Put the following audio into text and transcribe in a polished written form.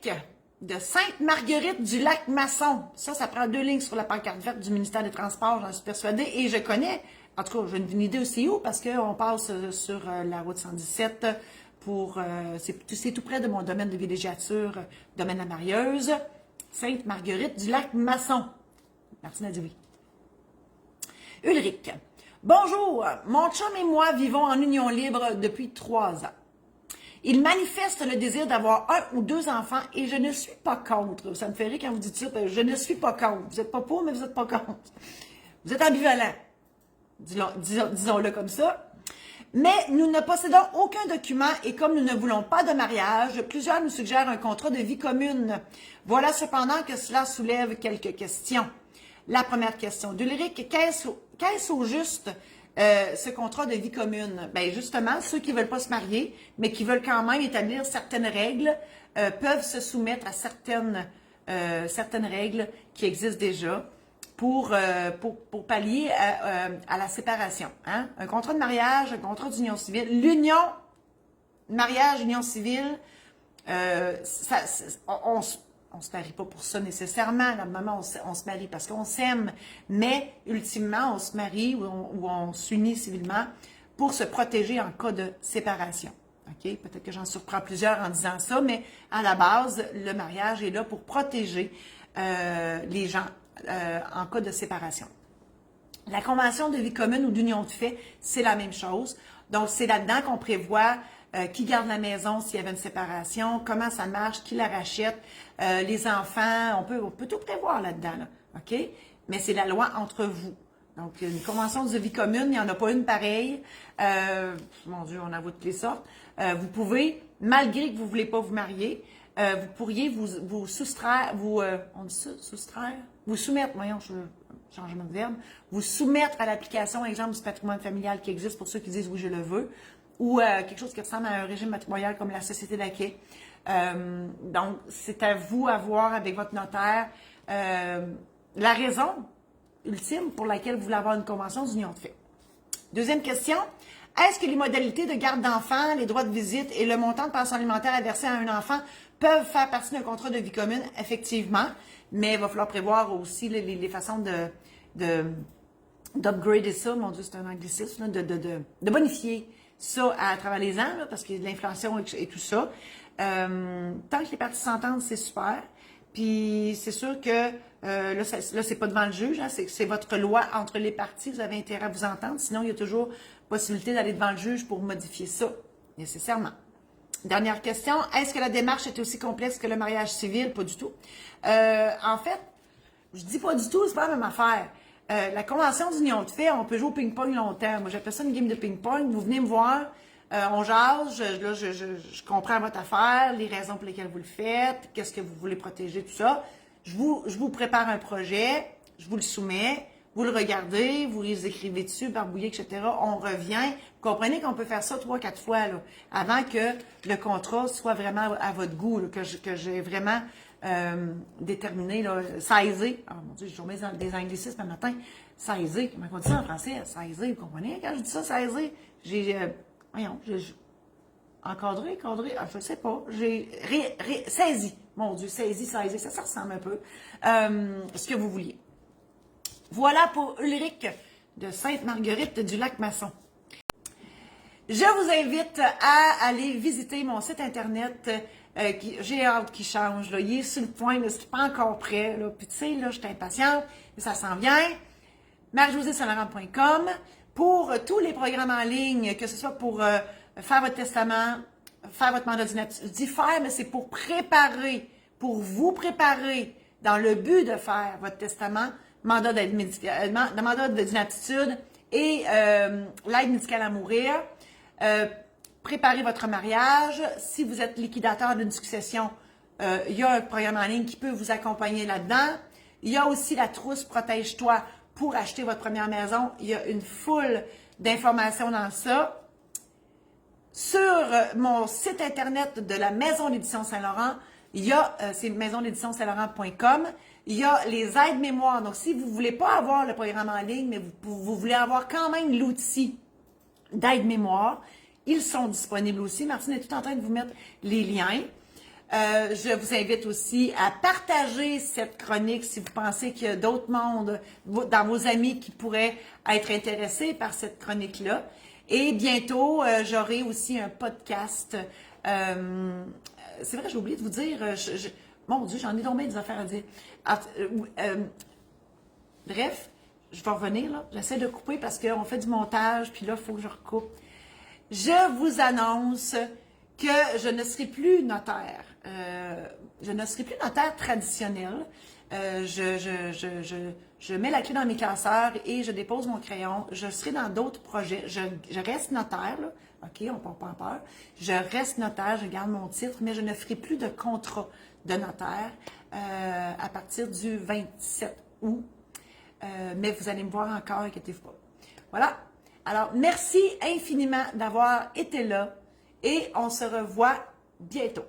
Ulrich de Sainte-Marguerite du Lac-Masson. Ça prend 2 lignes sur la pancarte verte du ministère des Transports, j'en suis persuadée. Et je connais, en tout cas, j'ai une idée aussi où, parce qu'on passe sur la route 117 pour... c'est tout près de mon domaine de villégiature, domaine La Marieuse. Sainte-Marguerite du Lac-Masson. Martina dit oui. Ulrich. Bonjour, mon chum et moi vivons en union libre depuis 3 ans. Il manifeste le désir d'avoir 1 ou 2 enfants et je ne suis pas contre. Ça me fait rire quand vous dites ça, je ne suis pas contre. Vous n'êtes pas pour, mais vous n'êtes pas contre. Vous êtes ambivalent, disons-le comme ça. Mais nous ne possédons aucun document et comme nous ne voulons pas de mariage, plusieurs nous suggèrent un contrat de vie commune. Voilà cependant que cela soulève quelques questions. La première question d'Ulrich, qu'est-ce au juste ce contrat de vie commune? Bien justement, ceux qui ne veulent pas se marier, mais qui veulent quand même établir certaines règles, peuvent se soumettre à certaines règles qui existent déjà pour pallier à la séparation. Hein? Un contrat de mariage, un contrat d'union civile, l'union, mariage, union civile, on se marie pas pour ça nécessairement. Normalement, on se marie parce qu'on s'aime, mais ultimement, on se marie ou on s'unit civilement pour se protéger en cas de séparation. OK? Peut-être que j'en surprends plusieurs en disant ça, mais à la base, le mariage est là pour protéger les gens en cas de séparation. La convention de vie commune ou d'union de fait, c'est la même chose. Donc, c'est là-dedans qu'on prévoit qui garde la maison s'il y avait une séparation, comment ça marche, qui la rachète, les enfants, on peut tout prévoir là-dedans, là, OK? Mais c'est la loi entre vous. Donc, une convention de vie commune, il n'y en a pas une pareille. Mon Dieu, on avoue toutes les sortes. Vous pouvez, malgré que vous ne voulez pas vous marier, vous pourriez vous soustraire, on dit ça, soustraire? Vous soumettre, voyons, changement de verbe, vous soumettre à l'application, exemple, du patrimoine familial qui existe pour ceux qui disent oui, je le veux, ou quelque chose qui ressemble à un régime matrimonial comme la société d'acquet. Donc, c'est à vous à voir avec votre notaire la raison ultime pour laquelle vous voulez avoir une convention d'union de fait. Deuxième question, est-ce que les modalités de garde d'enfants, les droits de visite et le montant de pension alimentaire à verser à un enfant peuvent faire partie d'un contrat de vie commune? Effectivement, mais il va falloir prévoir aussi les façons d'upgrader ça, mon Dieu, c'est un anglicisme, de bonifier ça à travers les ans, là, parce qu'il y a de l'inflation et tout ça. Tant que les parties s'entendent, c'est super. Puis c'est sûr que là, c'est pas devant le juge, hein, c'est votre loi entre les parties, vous avez intérêt à vous entendre, sinon il y a toujours possibilité d'aller devant le juge pour modifier ça, nécessairement. Dernière question, est-ce que la démarche est aussi complexe que le mariage civil? Pas du tout. En fait, je dis pas du tout, c'est pas la même affaire. La convention d'union de fait, on peut jouer au ping-pong longtemps. Moi, j'appelle ça une game de ping-pong. Vous venez me voir, on jase, je comprends votre affaire, les raisons pour lesquelles vous le faites, qu'est-ce que vous voulez protéger, tout ça. Je vous prépare un projet, je vous le soumets, vous le regardez, vous les écrivez dessus, barbouillez, etc. On revient. Vous comprenez qu'on peut faire ça 3-4 fois, là, avant que le contrat soit vraiment à votre goût, là, que j'ai vraiment déterminé, là, saisé. Oh mon Dieu, j'ai tombé dans des anglicismes un matin. Saisé, comment on dit ça en français? Saisé, vous comprenez quand je dis ça, saisé? Encadré, je ne sais pas. J'ai saisi. Mon Dieu, saisi, ça ressemble un peu. Ce que vous vouliez. Voilà pour Ulrich de Sainte-Marguerite du Lac-Masson. Je vous invite à aller visiter mon site internet. J'ai hâte qu'il change. Là. Il est sur le point, mais c'est pas encore prêt. Là. Puis tu sais, là, je suis impatiente, mais ça s'en vient. Marie-Josée-Saint-Laurent.com pour tous les programmes en ligne, que ce soit pour faire votre testament, faire votre mandat d'inaptitude. Je dis faire, mais c'est pour préparer, pour vous préparer dans le but de faire votre testament, mandat d'inaptitude et l'aide médicale à mourir. Préparez votre mariage. Si vous êtes liquidateur d'une succession, il y a un programme en ligne qui peut vous accompagner là-dedans. Il y a aussi la trousse Protège-toi pour acheter votre première maison. Il y a une foule d'informations dans ça. Sur mon site internet de la Maison d'édition Saint-Laurent, il y a, c'est maisondéditionsaint-laurent.com, il y a les aides mémoire. Donc, si vous ne voulez pas avoir le programme en ligne, mais vous voulez avoir quand même l'outil d'aide mémoire, ils sont disponibles aussi. Martine est tout en train de vous mettre les liens. Je vous invite aussi à partager cette chronique si vous pensez qu'il y a d'autres mondes dans vos amis qui pourraient être intéressés par cette chronique-là. Et bientôt, j'aurai aussi un podcast. C'est vrai, j'ai oublié de vous dire, mon Dieu, j'en ai tombé des affaires à dire. Bref, je vais revenir là. J'essaie de couper parce qu'on fait du montage, puis là, il faut que je recoupe. Je vous annonce que je ne serai plus notaire. Je ne serai plus notaire traditionnel. Je mets la clé dans mes classeurs et je dépose mon crayon. Je serai dans d'autres projets. Je reste notaire, là. OK, on ne prend pas en peur. Je reste notaire, je garde mon titre, mais je ne ferai plus de contrat de notaire à partir du 27 août. Mais vous allez me voir encore, inquiétez-vous pas. Voilà. Alors, merci infiniment d'avoir été là et on se revoit bientôt.